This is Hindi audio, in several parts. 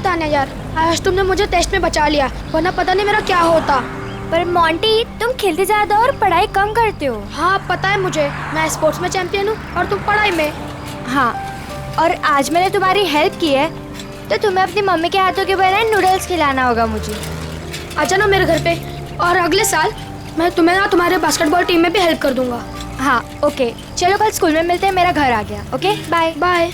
तान्या यार, आज तुमने मुझे टेस्ट में बचा लिया, वरना पता नहीं मेरा क्या होता। पर मोंटी, तुम खेलते ज्यादा और पढ़ाई कम करते हो। हाँ पता है मुझे, मैं स्पोर्ट्स में चैंपियन हूँ और तुम पढ़ाई में। हाँ, और आज मैंने तुम्हारी हेल्प की है तो तुम्हें अपनी मम्मी के हाथों के बनाए नूडल्स खिलाना होगा मुझे। आजा ना मेरे घर पे, और अगले साल मैं तुम्हें ना तुम्हारे बास्केटबॉल टीम में भी हेल्प कर दूंगा। हाँ ओके, चलो कल स्कूल में मिलते हैं, मेरा घर आ गया। Okay bye bye.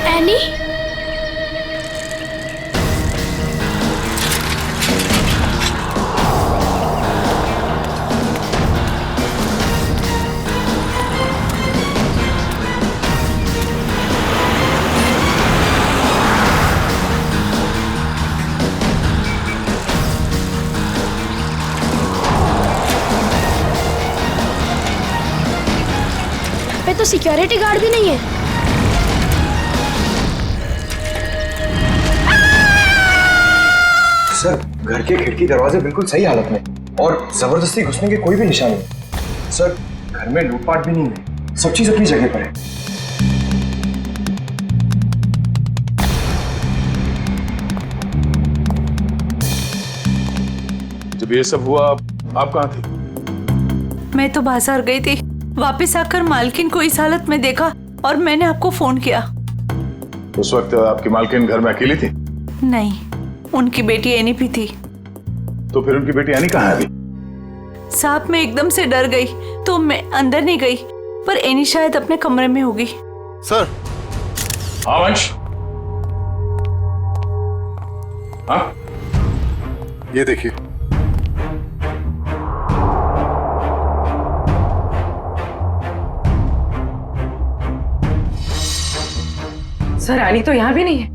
एनी, पे तो सिक्योरिटी गार्ड भी नहीं है। सर, घर के खिड़की दरवाजे बिल्कुल सही हालत में और जबरदस्ती घुसने के कोई भी निशान नहीं। सर, घर में लूटपाट भी नहीं है, सब चीज अपनी जगह पर है। जब ये सब हुआ आप कहाँ थी? मैं तो बाजार गई थी, वापस आकर मालकिन को इस हालत में देखा और मैंने आपको फोन किया। उस वक्त आपकी मालकिन घर में अकेली थी? नहीं, उनकी बेटी एनी भी थी। तो फिर उनकी बेटी एनी कहाँ है अभी? साहब मैं एकदम से डर गई तो मैं अंदर नहीं गई, पर एनी शायद अपने कमरे में होगी। सर। हाँ वंश। हाँ ये देखिए। सर, एनी तो यहाँ भी नहीं है।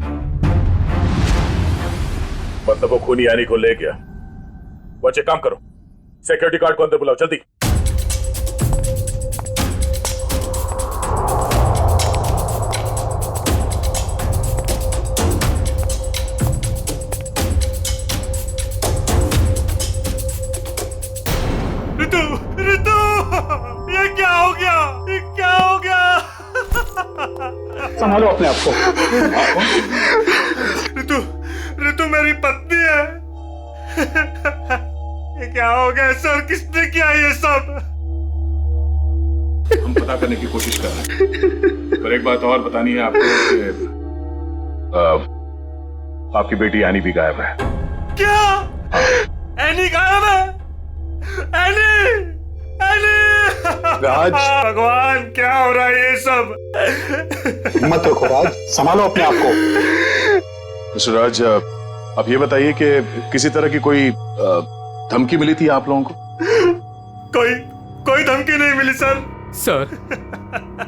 मतलब वो खूनी एनी को ले गया। बच्चे काम करो, सिक्योरिटी गार्ड को अंदर बुलाओ जल्दी। रितु, रितु, ये क्या हो गया? ये क्या हो गया? संभालो अपने आप को। रितु, रितु मेरी पत्नी है। ये क्या हो गया सर? किसने किया ये सब? हम पता करने की कोशिश कर रहे हैं, पर एक बात और बतानी है आपको कि आपकी बेटी एनी भी गायब है। क्या? एनी गायब है? Annie, Annie! राज। भगवान, क्या हो रहा है ये सब? मत रखो राज, संभालो अपने आप को। मिस्टर राज, आप ये बताइए कि किसी तरह की कोई धमकी मिली थी आप लोगों को? कोई धमकी नहीं मिली सर। सर,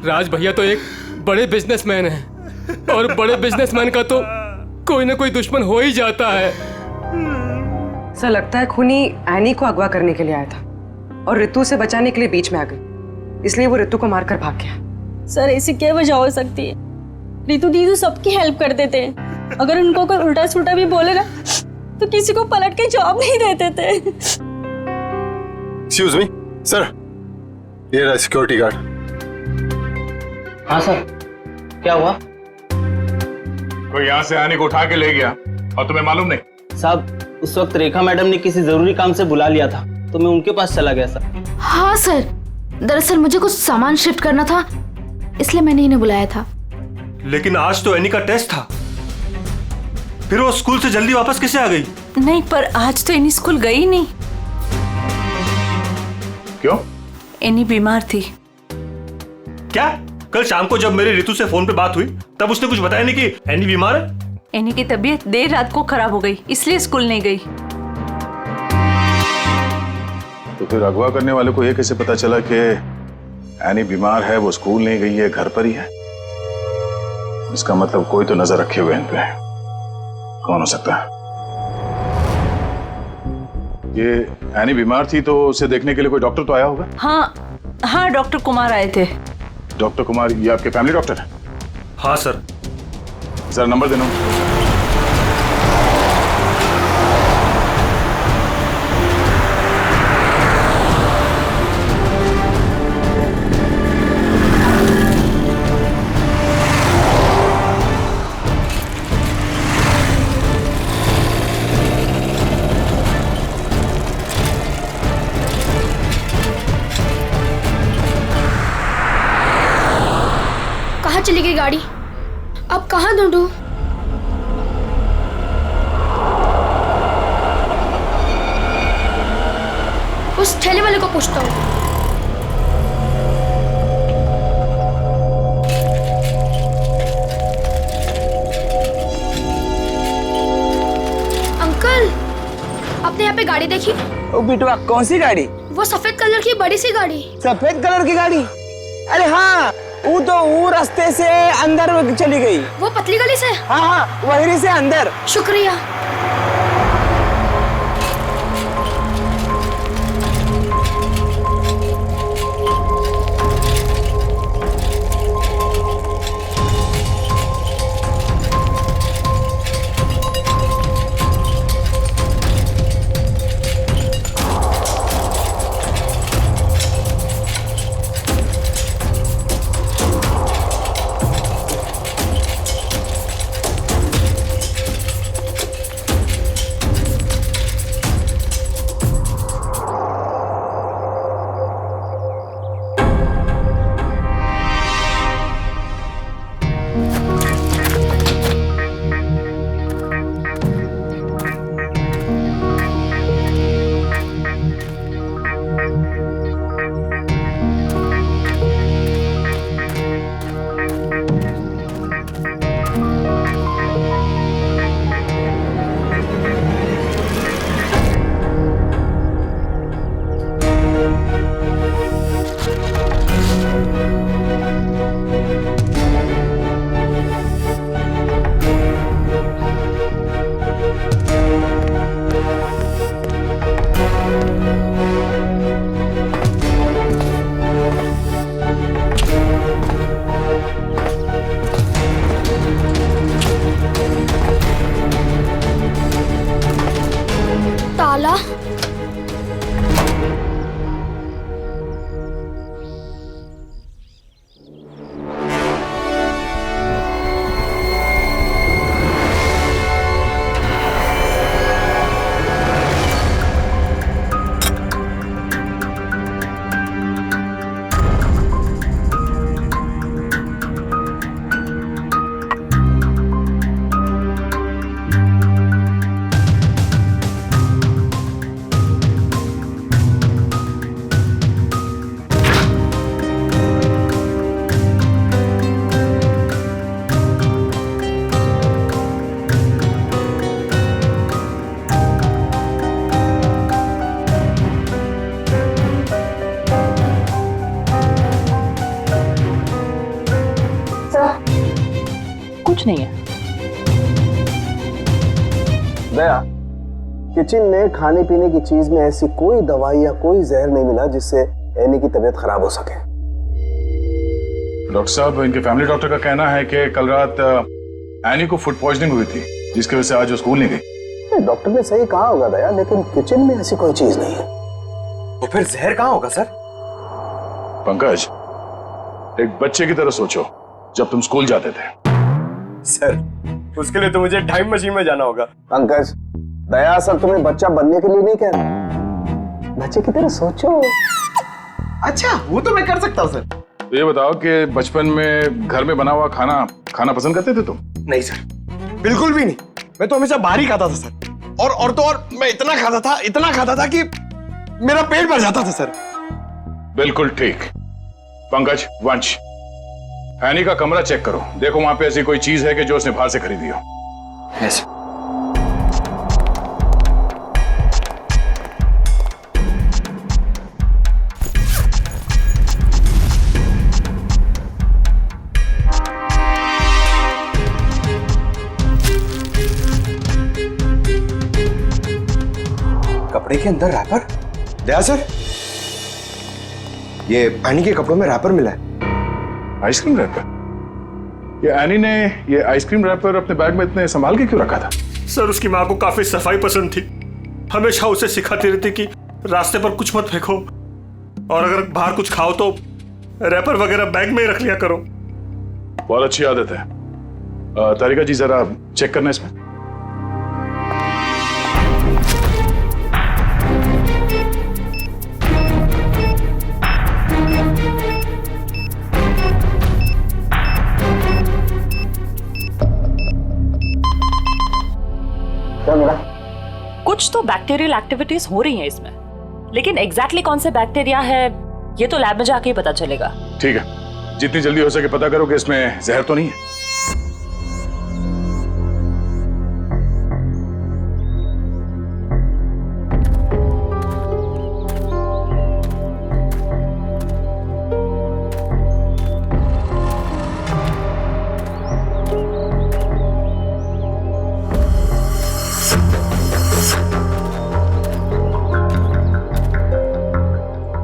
राज भैया तो एक बड़े बिजनेसमैन हैं और बड़े बिजनेसमैन का तो कोई ना कोई दुश्मन हो ही जाता है। सर, लगता है खूनी एनी को अगवा करने के लिए आया था और रितु से बचाने के लिए बीच में आ गई, इसलिए वो रितु को मारकर भाग गया। सर, ऐसी क्या वजह हो सकती है? रितु दीदी सबकी हेल्प कर देते हैं, अगर उनको कोई उल्टा सुल्टा भी बोलेगा तो किसी को पलट के जवाब नहीं देते थे। एक्सक्यूज मी सर, ये रहा सिक्योरिटी गार्ड। हाँ सर, क्या हुआ? कोई यहाँ से एनी को उठा के ले गया और तुम्हें मालूम नहीं? साहब, उस वक्त रेखा मैडम ने किसी जरूरी काम से बुला लिया था तो मैं उनके पास चला गया सर। हाँ सर, दरअसल मुझे कुछ सामान शिफ्ट करना था, इसलिए मैंने इन्हें बुलाया था। लेकिन आज तो एनी का टेस्ट था, फिर वो स्कूल से जल्दी वापस कैसे आ गई? नहीं, पर आज तो एनी स्कूल गई नहीं। क्यों? एनी बीमार थी। क्या? कल शाम को जब मेरी रितु से फोन पे बात हुई तब उसने कुछ बताया नहीं कि एनी बीमार है? एनी की तबीयत देर रात को खराब हो गई, इसलिए स्कूल नहीं गई। तो फिर अगवा करने वाले को ये कैसे पता चला कि एनी बीमार है, वो स्कूल नहीं गई है, घर पर ही है? इसका मतलब कोई तो नजर रखे हुए इन पे। कौन हो सकता है? ये एनी बीमार थी तो उसे देखने के लिए कोई डॉक्टर तो आया होगा? हाँ, डॉक्टर कुमार आए थे। डॉक्टर कुमार, ये आपके फैमिली डॉक्टर है? हाँ सर। जरा नंबर देना। चली गई गाड़ी। अब कहाँ ढूंढूं? उस ठेले वाले को पूछता हूँ। अंकल, आपने यहाँ पे गाड़ी देखी? ओ बिटवा, कौन सी गाड़ी? वो सफेद कलर की बड़ी सी गाड़ी। सफेद कलर की गाड़ी? अरे हाँ, वो रास्ते से अंदर चली गई। वो पतली गली से? हाँ हाँ, वहीं से अंदर। शुक्रिया। ताला। कुछ नहीं है। दया, किचन में खाने पीने की चीज में ऐसी कोई दवाई या कोई जहर नहीं मिला जिससे एनी की तबीयत खराब हो सके। डॉक्टर साहब, इनके फैमिली डॉक्टर का कहना है कि कल रात एनी को फूड पॉइजनिंग हुई थी, जिसकी वजह से आज वो स्कूल नहीं गई। डॉक्टर ने सही कहा होगा दया, लेकिन किचन में ऐसी कोई चीज नहीं है। तो फिर जहर कहाँ होगा सर? पंकज, एक बच्चे की तरह सोचो जब तुम स्कूल जाते थे। सर, उसके लिए तो मुझे टाइम मशीन में जाना होगा। पंकज, दया सर तुम्हें बच्चा बनने के लिए नहीं कह रहा, बच्चे की तरह सोचो। अच्छा, वो तो मैं कर सकता हूँ सर। तो ये बताओ कि बचपन में घर में बना हुआ खाना खाना पसंद करते थे तुम? नहीं सर, बिल्कुल भी नहीं। मैं तो हमेशा बाहर ही खाता था सर। और तो और मैं इतना खाता था कि मेरा पेट भर जाता था सर। बिल्कुल ठीक। पंकज, वंश, एनी का कमरा चेक करो, देखो वहां पे ऐसी कोई चीज है कि जो उसने बाहर से खरीदी हो। यस। कपड़े के अंदर रैपर? दया सर, ये एनी के कपड़ों में रैपर मिला है। Ice cream wrapper? ये एनी ने ये आइसक्रीम रैपर अपने बैग में इतने संभाल के क्यों रखा था? सर, उसकी माँ को काफी सफाई पसंद थी। हमेशा उसे सिखाती रहती कि रास्ते पर कुछ मत फेंको, और अगर बाहर कुछ खाओ तो रैपर वगैरह बैग में ही रख लिया करो। बहुत अच्छी आदत है। तारिका जी, जरा चेक करना इसमें। तो बैक्टीरियल एक्टिविटीज हो रही हैं इसमें, लेकिन एग्जैक्टली कौन से बैक्टीरिया है ये तो लैब में जाके ही पता चलेगा। ठीक है, जितनी जल्दी हो सके पता करो कि इसमें जहर तो नहीं है।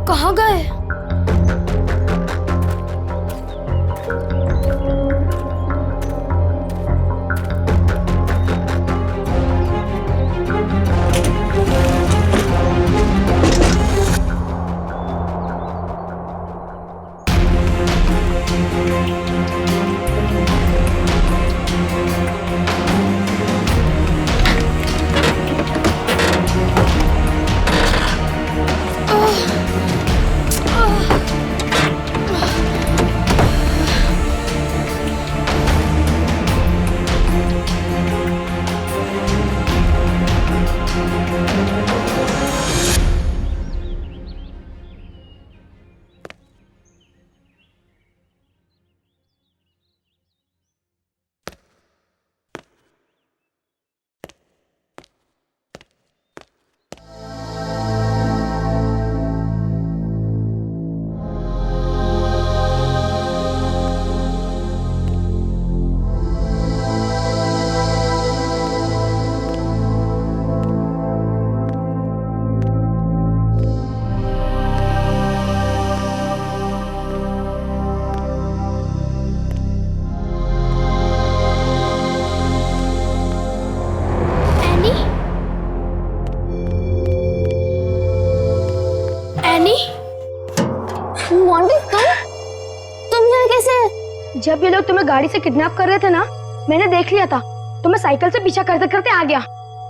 कहाँ गए? जब ये लोग तुम्हें गाड़ी से किडनैप कर रहे थे ना, मैंने देख लिया था। तो मैं साइकिल से पीछा करते करते आ गया।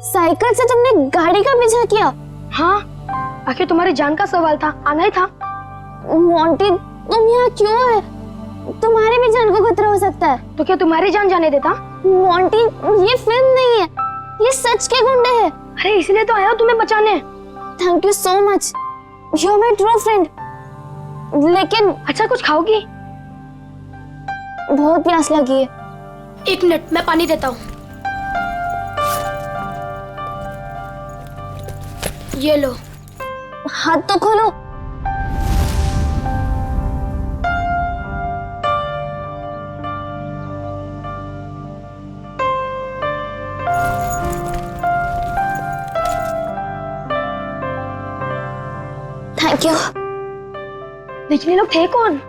साइकिल से तुमने गाड़ी का पीछा किया? हाँ, आखिर तुम्हारी जान का सवाल था, आना ही था। मोंटी, तुम यहाँ क्यों है? तुम्हारी भी जान को खतरा हो सकता है। तो क्या तुम्हारी जान जाने देता? मोंटी, ये फिल्म नहीं है, ये सच के गुंडे हैं। अरे इसलिए तो आया हूँ तुम्हें बचाने। Thank you so much, you are my true friend. लेकिन अच्छा, कुछ खाओगी? बहुत प्यास लगी है। एक मिनट, मैं पानी देता हूँ। ये लो। हाथ तो खोलो। Thank you. लेकिन ये लोग थे कौन?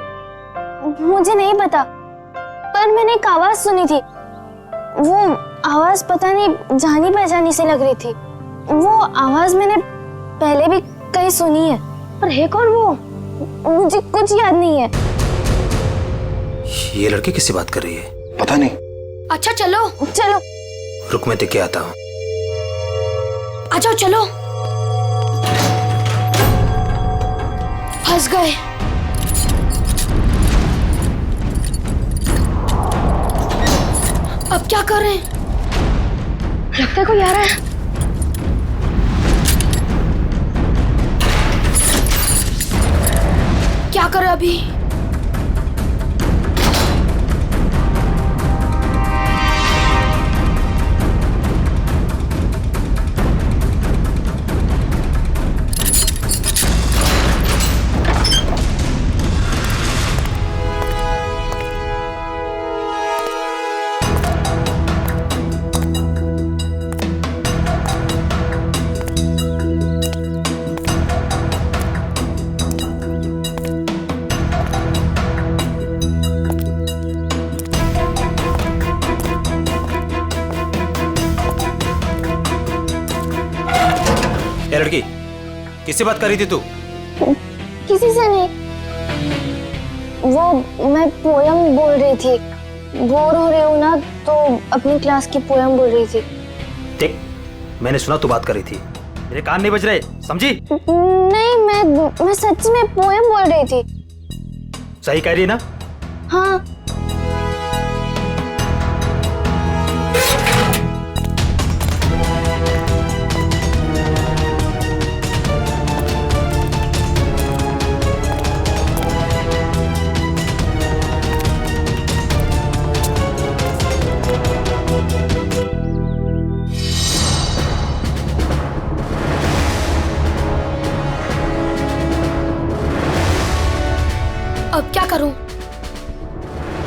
मुझे नहीं पता, पर मैंने एक आवाज सुनी थी। वो आवाज पता नहीं जानी पहचानी से लग रही थी। वो आवाज मैंने पहले भी कहीं सुनी है, पर है कौन वो? मुझे कुछ याद नहीं है। ये लड़की किससे बात कर रही है? पता नहीं। अच्छा चलो चलो। रुक, मैं देख के आता हूँ। आ जाओ, चलो। फंस गए। अब क्या कर रहे हैं? लगता है कोई आ रहा है। क्या करें अभी? ये लड़की किससे बात कर रही थी तू? किसी से नहीं, वो मैं पोयम बोल रही थी। बोर हो रही हूँ ना, तो अपनी क्लास की पोयम बोल रही थी। देख, मैंने सुना तू बात कर रही थी, मेरे कान नहीं बज रहे, समझी? नहीं, मैं सच में पोयम बोल रही थी। सही कह रही है ना? हाँ। करूं?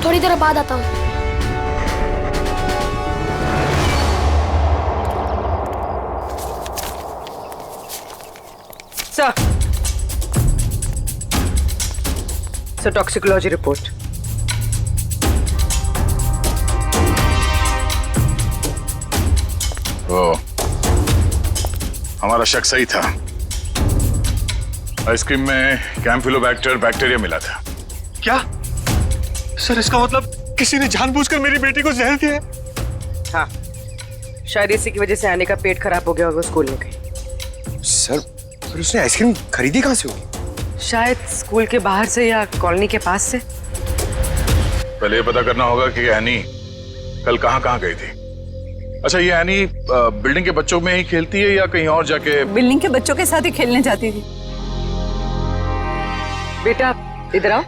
थोड़ी देर बाद आता हूँ। Sir toxicology report. ओ, हमारा शक सही था। आइसक्रीम में कैम्फिलोबैक्टर बैक्टीरिया मिला था। क्या सर, इसका मतलब किसी ने जानबूझकर मेरी बेटी को जहर दिया है? हाँ, शायद इसी की वजह से आने का पेट खराब हो गया और वो स्कूल में गई। सर, फिर उसने आइसक्रीम खरीदी कहाँ से होगी? शायद स्कूल के बाहर से या कॉलोनी के पास से। पहले ये पता करना होगा कि एनी कल कहाँ गई थी। अच्छा, ये एनी बिल्डिंग के बच्चों में ही खेलती है या कहीं और जाके? बिल्डिंग के बच्चों के साथ ही खेलने जाती थी। बेटा इधर आओ।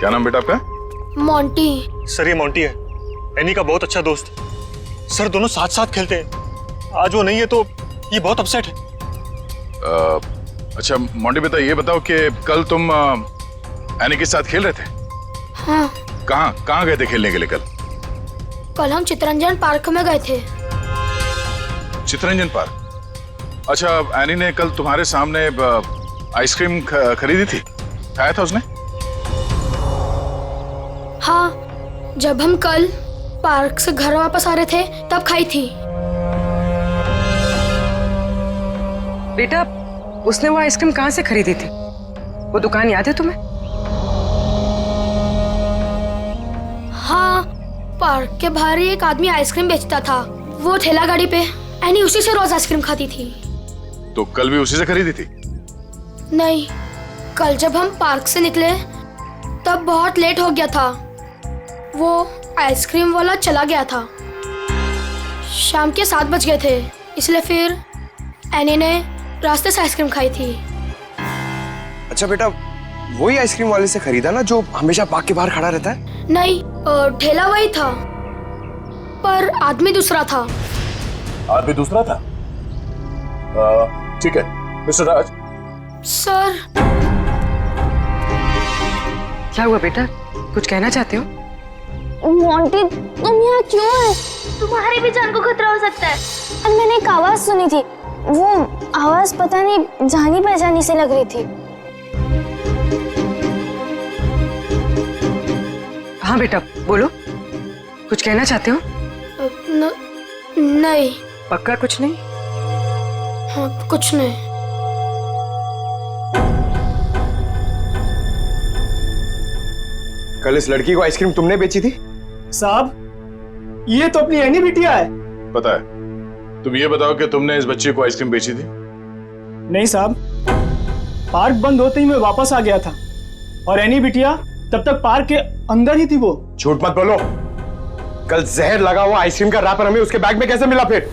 क्या नाम बेटा आपका? मोंटी। सर, ये मोंटी है, एनी का बहुत अच्छा दोस्त। सर, दोनों साथ साथ खेलते हैं। आज वो नहीं है तो ये बहुत अपसेट है। अच्छा मोंटी बेटा, ये बताओ कि कल तुम एनी के साथ खेल रहे थे? हाँ। कहाँ गए थे खेलने के लिए कल? कल हम चितरंजन पार्क में गए थे। चितरंजन पार्क? अच्छा, एनी ने कल तुम्हारे सामने आइसक्रीम खरीदी थी, खाया था उसने? हाँ, जब हम कल पार्क से घर वापस आ रहे थे तब खाई थी। बेटा, उसने वो आइसक्रीम कहाँ से खरीदी थी? वो दुकान याद है तुम्हें? हाँ, पार्क के बाहर ही एक आदमी आइसक्रीम बेचता था। वो ठेला गाड़ी पे एनी उसी से रोज आइसक्रीम खाती थी। तो कल भी उसी से खरीदी थी? नहीं, कल जब हम पार्क से निकले तब बहुत लेट हो गया था। वो आइसक्रीम वाला चला गया था। शाम के 7 बज गए थे, इसलिए फिर एनी ने रास्ते से आइसक्रीम खाई थी। अच्छा बेटा, वही आइसक्रीम वाले से खरीदा ना जो हमेशा पार्क के बाहर खड़ा रहता है? नहीं, ठेला वही था पर आदमी दूसरा था। आदमी दूसरा था? ठीक है मिस्टर राज। सर। क्या हुआ बेटा, कुछ कहना चाहते हो? मोंटी, तुम यहाँ क्यों है? तुम्हारी भी जान को खतरा हो सकता है। और मैंने एक आवाज सुनी थी। वो आवाज पता नहीं जानी पहचानी से लग रही थी। हाँ बेटा, बोलो, कुछ कहना चाहते हो? नहीं। पक्का कुछ नहीं? हाँ, कुछ नहीं। कल इस लड़की को आइसक्रीम तुमने बेची थी? साहब, ये तो अपनी एनी बिटिया है। पता है। तुम ये बताओ कि तुमने इस बच्चे को आइसक्रीम बेची थी? नहीं साहब, पार्क बंद होते ही मैं वापस आ गया था और एनी बिटिया तब तक पार्क के अंदर ही थी। वो झूठ मत बोलो। कल जहर लगा हुआ आइसक्रीम का रैपर हमें उसके बैग में कैसे मिला? फिर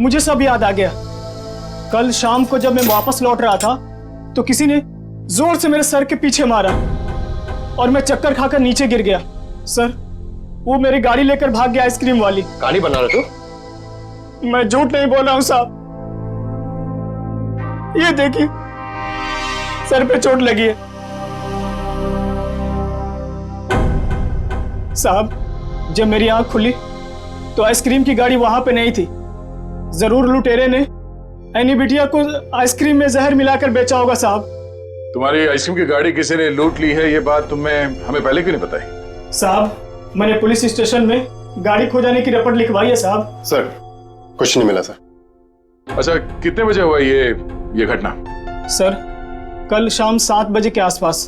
मुझे सब याद आ गया। कल शाम को जब मैं वापस लौट रहा था तो किसी ने जोर से मेरे सर के पीछे मारा और मैं चक्कर खाकर नीचे गिर गया। सर, वो मेरी गाड़ी लेकर भाग गया आइसक्रीम वाली। कहानी बना रहे हो? मैं झूठ नहीं बोल रहा हूं साहब। ये देखिए, सर पे चोट लगी है। साहब, जब मेरी आंख खुली तो आइसक्रीम की गाड़ी वहां पे नहीं थी। जरूर लुटेरे ने एनी बिटिया को आइसक्रीम में जहर मिलाकर बेचा होगा साहब। तुम्हारी आइसक्रीम की गाड़ी किसी ने लूट ली है, ये बात तुम्हें हमें पहले क्यों नहीं बताई? साहब, मैंने पुलिस स्टेशन में गाड़ी खो जाने की रिपोर्ट लिखवाई है साहब। सर, कुछ नहीं मिला सर। अच्छा, कितने बजे हुआ ये घटना? सर, कल शाम 7 बजे के आसपास।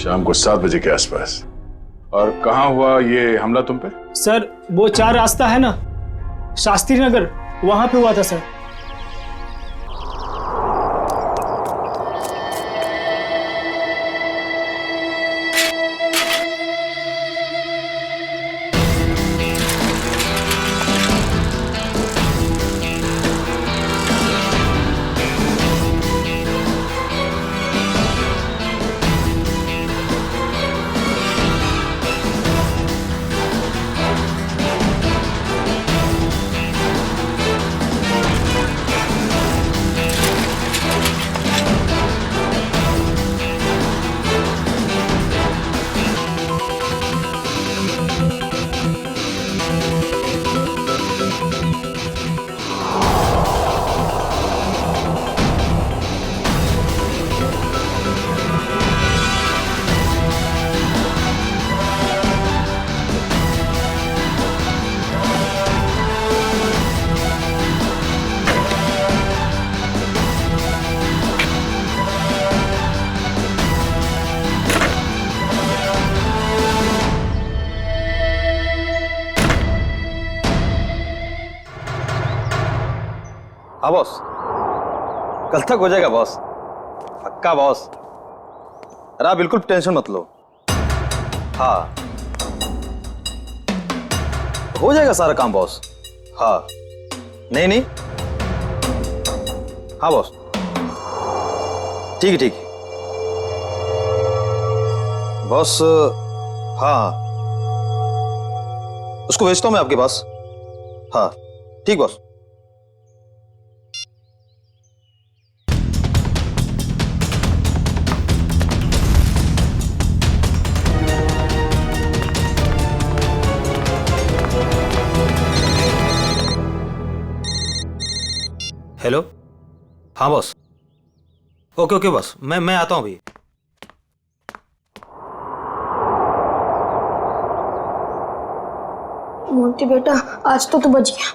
शाम को 7 बजे के आसपास? और कहाँ हुआ ये हमला तुम पे? सर, वो 4 रास्ता है ना, शास्त्री नगर, वहां पे हुआ था सर। हाँ बॉस, कल तक हो जाएगा बॉस, पक्का बॉस। अरे आप बिल्कुल टेंशन मत लो। हाँ हो जाएगा सारा काम बॉस। हाँ नहीं नहीं, हाँ बॉस, ठीक है ठीक है बॉस। हाँ उसको भेजता हूं मैं आपके पास। हाँ ठीक बॉस। हेलो, हाँ बॉस, ओके ओके बॉस, मैं आता हूँ अभी। मोंटी बेटा, आज तो तू बच गया।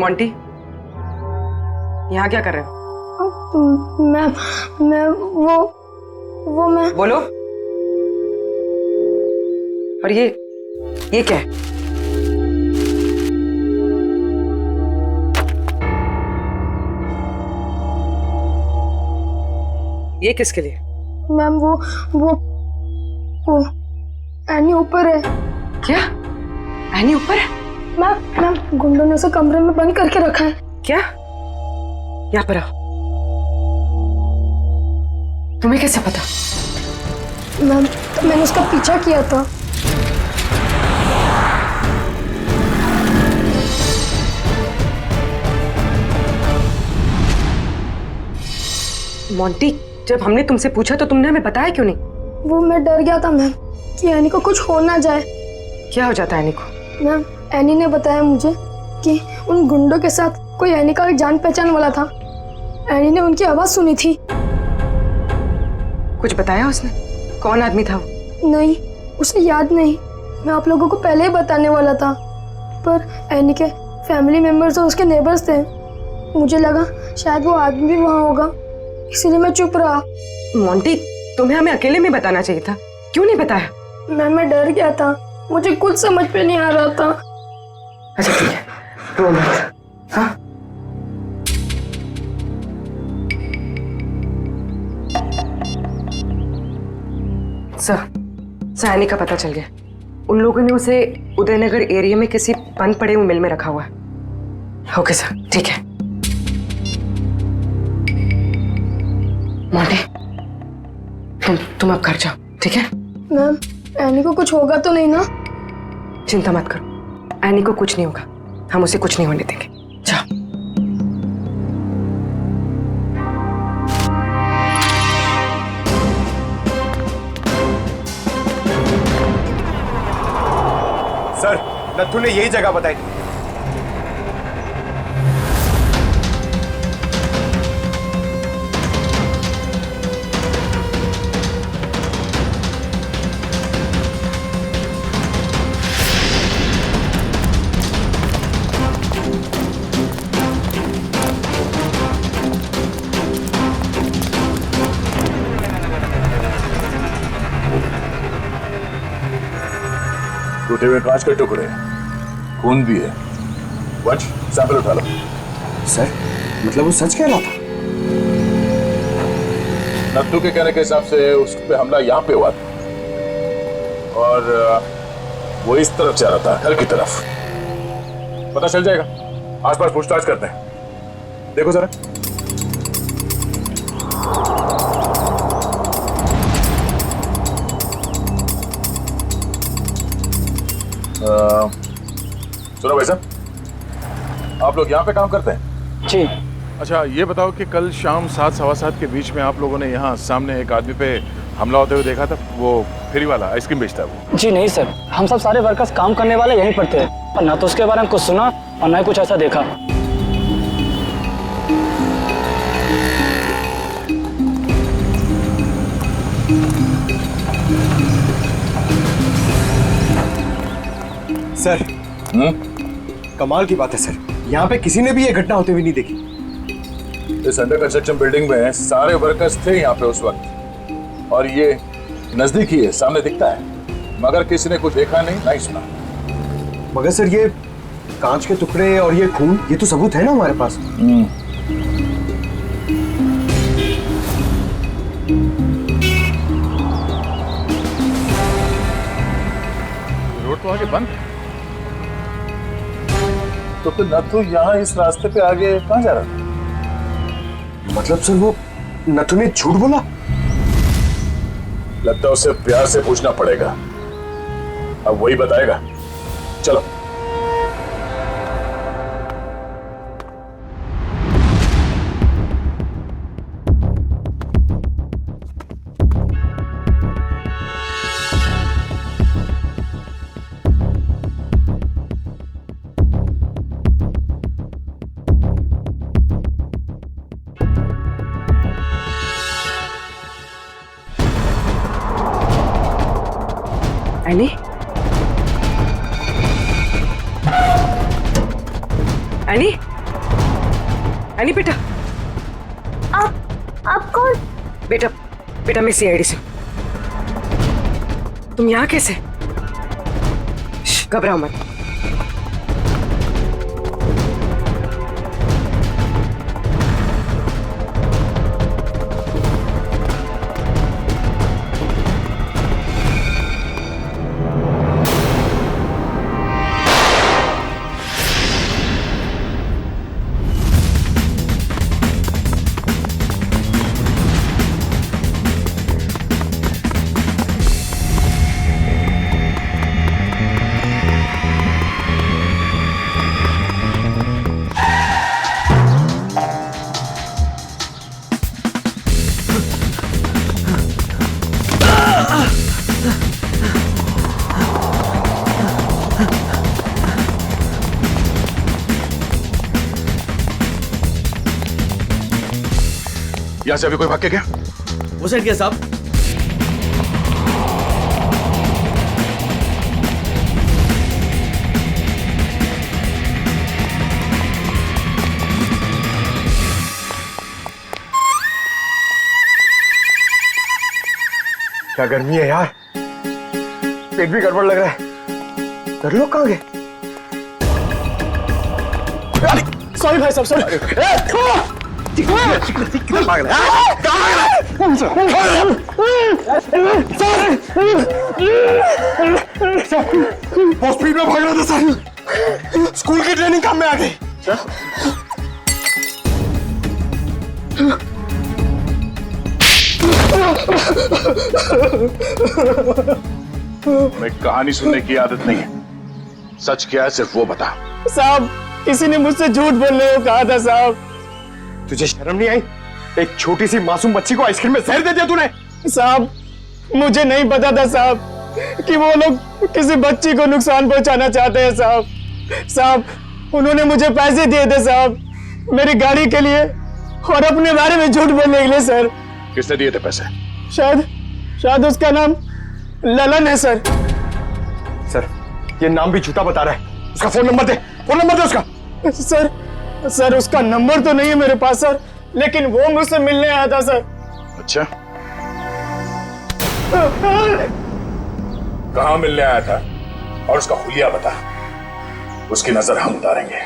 मोंटी, यहाँ क्या कर रहे हो? मैं वो मैं बोलो। और ये क्या है? ये किसके लिए? मैम वो एनी ऊपर है। क्या? एनी ऊपर है? मैम गुंडों ने उसे कमरे में बंद करके रखा है। क्या? यहाँ पर आओ। तुम्हें कैसे पता? मैम तो मैंने उसका पीछा किया था। मोंटी, जब हमने तुमसे पूछा तो तुमने हमें बताया क्यों नहीं? वो मैं डर गया था मैम कि एनी को कुछ हो ना जाए। क्या हो जाता है एनी को? मैम एनी ने बताया मुझे कि उन गुंडों के साथ कोई एनी का जान पहचान वाला था। एनी ने उनकी आवाज सुनी थी। कुछ बताया उसने? कौन आदमी था वो? नहीं, उसे याद नहीं। मैं आप लोगों को पहले ही बताने वाला था, पर एनी के फैमिली मेंबर्स और उसके नेबर्स थे। मुझे लगा शायद वो आदमी भी वहाँ होगा, इसलिए मैं चुप रहा। मोंटी, तुम्हें हमें अकेले में बताना चाहिए था, क्यों नहीं बताया? मैं डर गया था, मुझे कुछ समझ पे नहीं आ रहा था। अच्छा ठीक है, रो मत। हाँ सर, एनी का पता चल गया। उन लोगों ने उसे उदयनगर एरिया में किसी बंद पड़े हुए मिल में रखा हुआ है। ओके सर, ठीक है। मोंटी, तुम अब घर जाओ, ठीक है? मैम एनी को कुछ होगा तो नहीं ना? चिंता मत करो, एनी को कुछ नहीं होगा, हम उसे कुछ नहीं होने देंगे। जाओ। सर, नथु ने यही जगह बताई थी। टूटे हुए कांच के टुकड़े, खून भी है। वंश, सैंपल उठा लो। सर, मतलब वो सच कह रहा था? नत्थू के कहने के हिसाब से उस पे हमला यहाँ पे हुआ था और वो इस तरफ जा रहा था, घर की तरफ। पता चल जाएगा, आसपास पूछताछ करते हैं। देखो जरा। सुनो भाई साहब, आप लोग यहाँ पे काम करते हैं? जी। अच्छा ये बताओ कि कल शाम 7 सवा 7 के बीच में आप लोगों ने यहाँ सामने एक आदमी पे हमला होते हुए देखा था? वो फेरी वाला आइसक्रीम बेचता है वो? जी नहीं सर, हम सब सारे वर्कर्स काम करने वाले यहीं पर थे, पर ना तो उसके बारे में कुछ सुना और ना ही कुछ ऐसा देखा। सर, कमाल की बात है सर, यहाँ पे किसी ने भी ये घटना होते हुए नहीं देखी। इस अंडर कंस्ट्रक्शन बिल्डिंग में सारे वर्कर्स थे यहाँ पे उस वक्त, और ये नजदीक ही है, सामने दिखता है, मगर किसी ने कुछ देखा नहीं, नहीं सुना। मगर सर ये कांच के टुकड़े और ये खून, ये तो सबूत है ना हमारे पास। रोड तो आगे बंद है, तो फिर नथु यहाँ इस रास्ते पे आगे कहाँ जा रहा था? मतलब सर वो नथु ने झूठ बोला? लगता है उसे प्यार से पूछना पड़ेगा, अब वही बताएगा। चलो। एनी, एनी, एनी बेटा। आप कौन? बेटा, बेटा मैं सीआईडी से। तुम यहाँ कैसे? घबराओ मत। यहाँ से अभी कोई भाग के गया? वो साइड क्या साहब? क्या गर्मी है यार, पेट भी गड़बड़ लग रहा है। कर लो कहाँ गए? सॉरी भाई साहब, सॉरी। किधर भाग रहा है? कहाँ भाग रहा है? बहुत स्पीड में भाग रहा था सर, स्कूल की ट्रेनिंग काम में आ गई। मैं कहानी सुनने की आदत नहीं है, सच क्या है सिर्फ वो बता। साहब किसी ने मुझसे झूठ बोलने को कहा था साहब। तुझे शर्म नहीं आई? एक छोटी सी मासूम बच्ची को आइसक्रीम में जहर दे दिया तूने। साहब मुझे नहीं पता था साहब कि वो लोग किसी बच्ची को नुकसान पहुंचाना चाहते हैं साहब। साहब उन्होंने मुझे पैसे दिए थे साहब, मेरी गाड़ी के लिए और अपने बारे में झूठ बोलने के लिए सर। किसने दिए थे पैसे? शायद उसका नाम ललन है सर। सर ये नाम भी झूठा बता रहा है। उसका फोन नंबर दे, फोन नंबर दे उसका। सर उसका नंबर तो नहीं है मेरे पास सर, लेकिन वो मुझसे मिलने आया था सर। अच्छा, कहाँ मिलने आया था और उसका हुलिया बता, उसकी नजर हम उतारेंगे।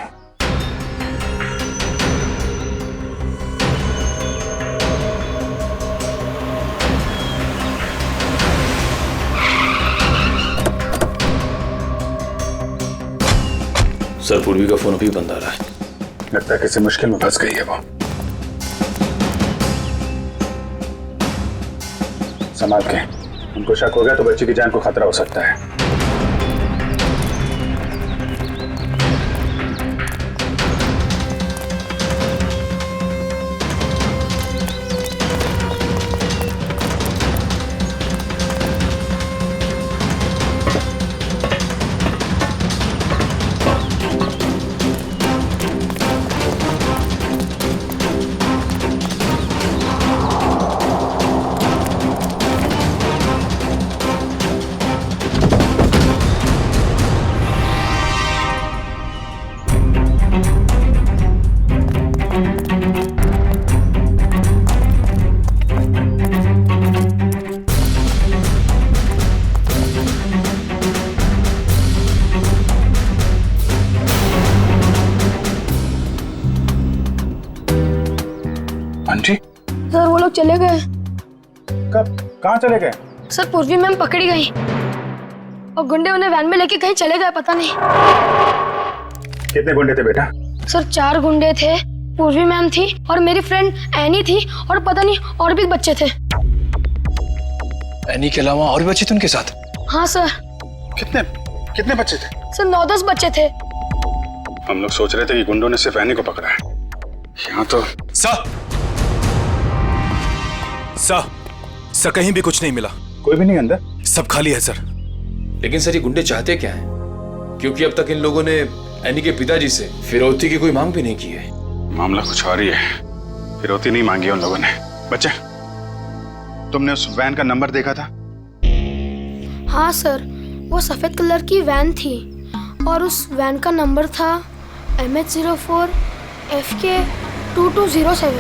सर पूर्वी का फोन अभी बंद आ रहा है। लगता है किसी मुश्किल में फंस गई है वो। संभाल के, उनको शक हो गया तो बच्ची की जान को खतरा हो सकता है। सर वो लोग चले गए। कब? कहाँ चले गए? सर पूर्वी मैम पकड़ी गई और गुंडे उन्हें वैन में लेके कहीं चले गए, पता नहीं। कितने गुंडे थे बेटा? सर 4 गुंडे थे, पूर्वी मैम थी और मेरी फ्रेंड एनी थी और पता नहीं और भी बच्चे थे। एनी के अलावा और भी बच्चे थे उनके साथ? हाँ सर। कितने कितने बच्चे थे? सर 9-10 बच्चे थे। हम लोग सोच रहे थे कि गुंडों ने सिर्फ एनी को पकड़ा है। यहाँ तो सर कहीं भी कुछ नहीं मिला। कोई भी नहीं अंदर? सब खाली है सर। लेकिन सर ये गुंडे चाहते क्या हैं? क्योंकि अब तक इन लोगों ने एनी के पिताजी से फिरौती की कोई मांग भी नहीं की है। मामला कुछ और ही है। फिरौती नहीं मांगी उन लोगों ने। बच्चे, तुमने उस वैन का नंबर देखा था? हाँ सर, वो सफेद कलर की वैन थी और उस वैन का नंबर था MH04 FK 2207।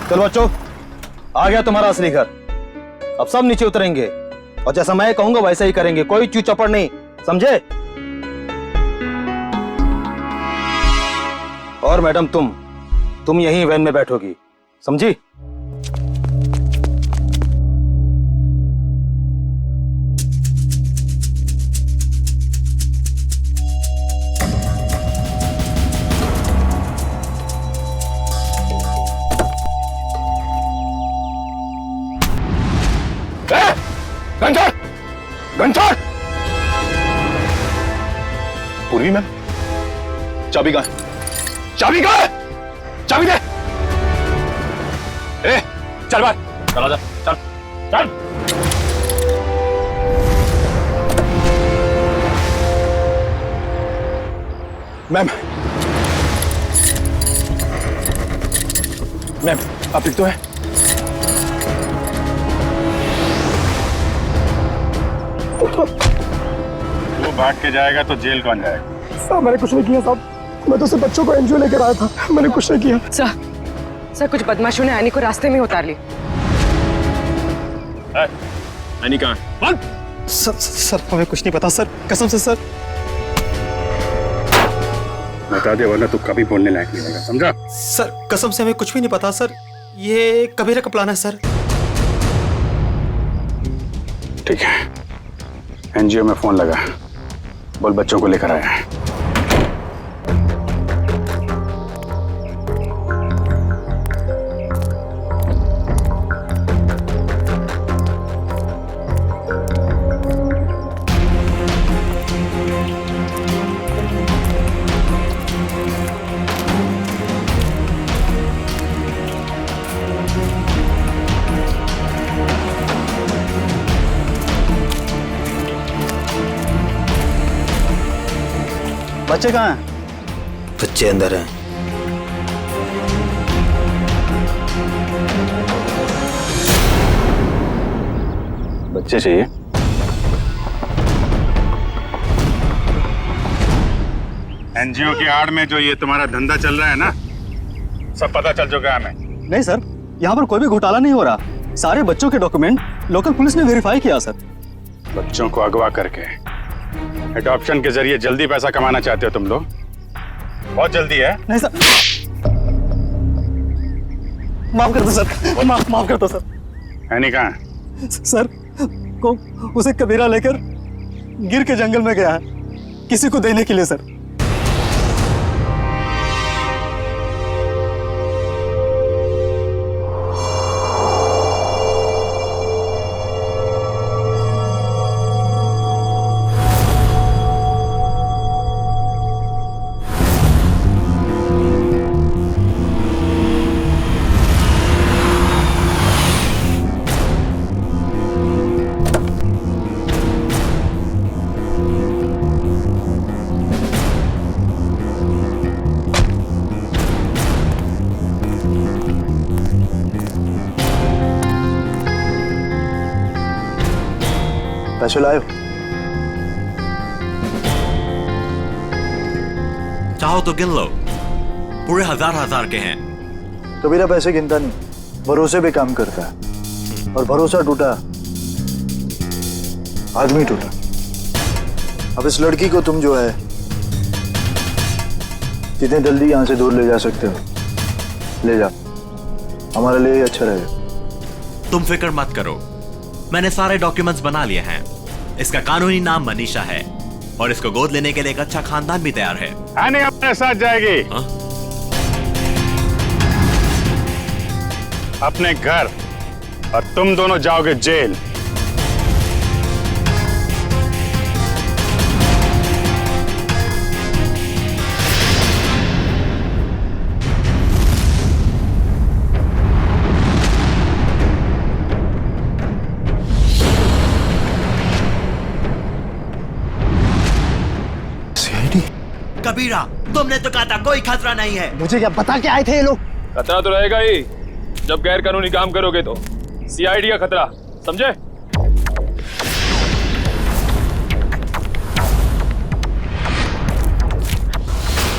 चलो बच्चों, आ गया तुम्हारा असली घर। अब सब नीचे उतरेंगे और जैसा मैं कहूंगा वैसा ही करेंगे, कोई चू चपड़ नहीं, समझे? और मैडम तुम यहीं वैन में बैठोगी, समझी? गनशॉट! पूर्वी मैम, चाबी कहाँ है? चाबी कहाँ है? चाबी दे! ए, चल बाहर, चला जा, चल, चल! मैम, आप ठीक तो है? वो भाग के जाएगा तो जेल कौन जाएगा? साहब मैंने कुछ नहीं किया साहब, मैं तो सिर्फ बच्चों को एनजीओ लेकर आया था, मैंने कुछ नहीं किया। सर कुछ बदमाशों ने एनी को रास्ते में उतार ली। एनी कहाँ है? सर हमें कुछ नहीं पता सर, कसम से सर। बता दे वरना तू कभी बोलने लायक नहीं रहेगा, समझा? सर कसम से हमें कुछ भी नहीं पता सर, ये कबीरा का प्लान है सर। ठीक है, एनजीओ में फोन लगा, बोल बच्चों को लेकर आया है। बच्चे कहाँ हैं? बच्चे अंदर हैं। बच्चे चाहिए? एनजीओ की आड़ में जो ये तुम्हारा धंधा चल रहा है ना, सब पता चल चुका है हमें। नहीं सर, यहाँ पर कोई भी घोटाला नहीं हो रहा, सारे बच्चों के डॉक्यूमेंट लोकल पुलिस ने वेरीफाई किया सर। बच्चों को अगवा करके एडॉप्शन के जरिए जल्दी पैसा कमाना चाहते हो तुम लोग? बहुत जल्दी है? नहीं सर, माफ कर दो सर, माफ कर दो सर। एनी कहाँ है? सर को उसे कबीरा लेकर गिर के जंगल में गया है किसी को देने के लिए सर। पैसे लाए? चाहो तो गिन लो, पूरे हजार के हैं। कबीरा पैसे गिनता नहीं, भरोसे पे काम करता है, और भरोसा टूटा आदमी टूटा। अब इस लड़की को तुम जो है जितने जल्दी यहाँ से दूर ले जा सकते हो ले जा, हमारे लिए अच्छा रहेगा। तुम फिक्र मत करो, मैंने सारे डॉक्यूमेंट्स बना लिए हैं। इसका कानूनी नाम मनीषा है और इसको गोद लेने के लिए एक अच्छा खानदान भी तैयार है। एनी अपने साथ जाएगी अपने घर और तुम दोनों जाओगे जेल। कबीरा, तुमने तो कहा था कोई खतरा नहीं है। मुझे क्या पता क्या आए थे ये लोग? खतरा तो रहेगा ही जब गैर कानूनी काम करोगे तो। सीआईडी का खतरा, समझे?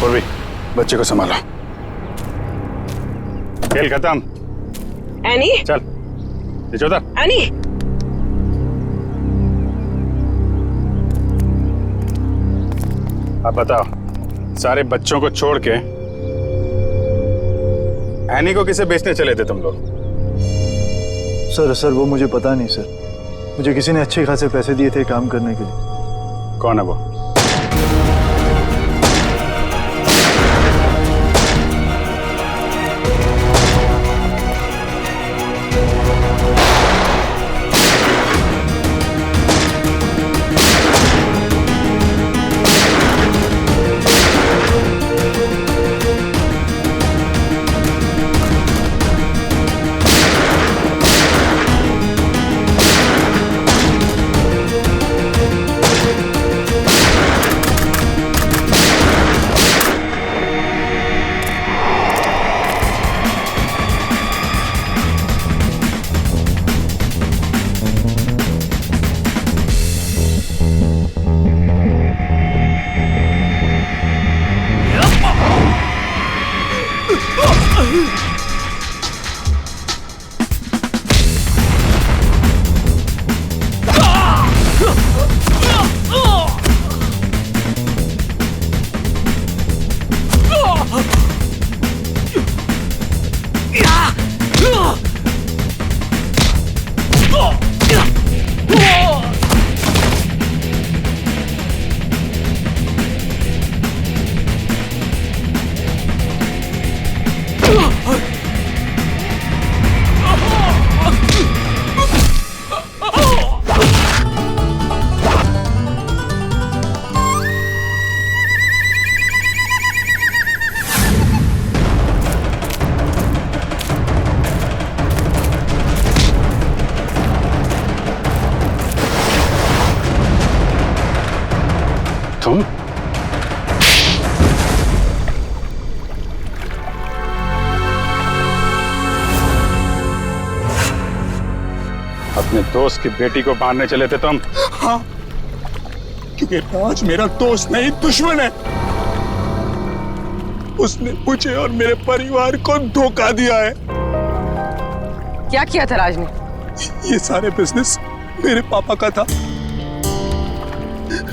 पूर्वी, बच्चे को संभालो। खेल खत्म। एनी, चल नीचे उतर। एनी, अब बताओ, सारे बच्चों को छोड़ के एनी को किसे बेचने चले थे तुम लोग? सर वो मुझे पता नहीं सर, मुझे किसी ने अच्छे खासे पैसे दिए थे काम करने के लिए। कौन है वो? तुम? अपने दोस्त की बेटी को मारने चले थे तुम? हाँ, क्योंकि राज मेरा दोस्त नहीं दुश्मन है। उसने मुझे और मेरे परिवार को धोखा दिया है। क्या किया था राज ने? ये सारे बिजनेस मेरे पापा का था।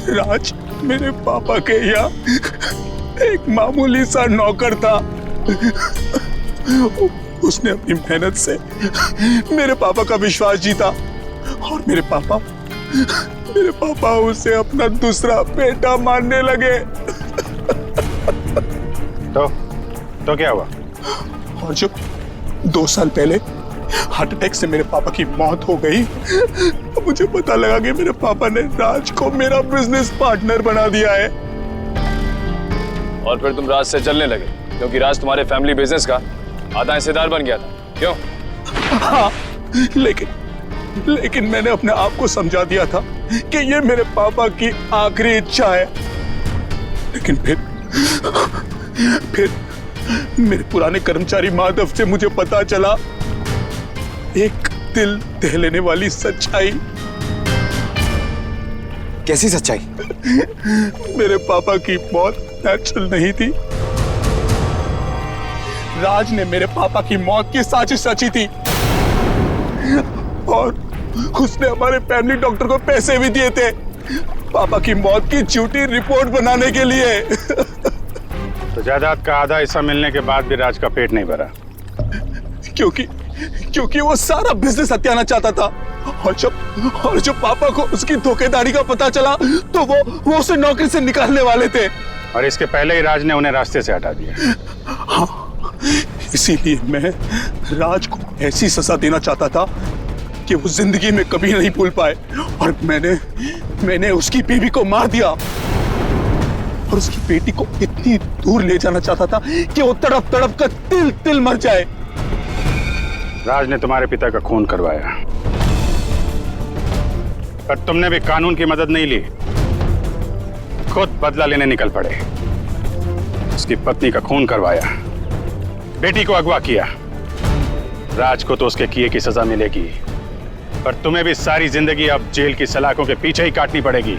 राज मेरे पापा के यहाँ एक मामूली सा नौकर था। उसने अपनी मेहनत से मेरे पापा का विश्वास जीता और मेरे पापा उसे अपना दूसरा बेटा मानने लगे। तो क्या हुआ? और जब 2 साल पहले हार्ट अटैक से मेरे पापा की मौत हो गई तो मुझे पता लगा कि मेरे पापा ने राज को मेरा बिजनेस पार्टनर बना दिया है। और फिर तुम राज से चलने लगे क्योंकि राज तुम्हारे फैमिली बिजनेस का आधा हिस्सेदार बन गया था, क्यों? हाँ, लेकिन मैंने अपने आप को समझा दिया था कि ये मेरे पापा की आखिरी इच्छा है। लेकिन फिर मेरे पुराने कर्मचारी माधव से मुझे पता चला एक दिल दहलाने वाली सच्चाई। कैसी सच्चाई? मेरे पापा की मौत नेचुरल नहीं थी। राज ने मेरे पापा की मौत की साजिश रची थी और उसने हमारे फैमिली डॉक्टर को पैसे भी दिए थे पापा की मौत की झूठी रिपोर्ट बनाने के लिए। तो जायदाद का आधा हिस्सा मिलने के बाद भी राज का पेट नहीं भरा। क्योंकि वो सारा बिजनेस हत्याना चाहता था, और जब पापा को उसकी धोखेधारी का पता चला तो वो उसे नौकरी से निकालने वाले थे। और इसके पहले ही राज ने उन्हें रास्ते से हटा दिया। हाँ, इसीलिए मैं राज को ऐसी सजा देना चाहता था कि वो जिंदगी में कभी नहीं भूल पाए, और मैंने उसकी बीवी को मार दिया और उसकी बेटी को इतनी दूर ले जाना चाहता था कि वो तड़प तड़प कर तिल तिल मर जाए। राज ने तुम्हारे पिता का खून करवाया, पर तुमने भी कानून की मदद नहीं ली, खुद बदला लेने निकल पड़े। उसकी पत्नी का खून करवाया, बेटी को अगवा किया। राज को तो उसके किए की सजा मिलेगी, पर तुम्हें भी सारी जिंदगी अब जेल की सलाखों के पीछे ही काटनी पड़ेगी।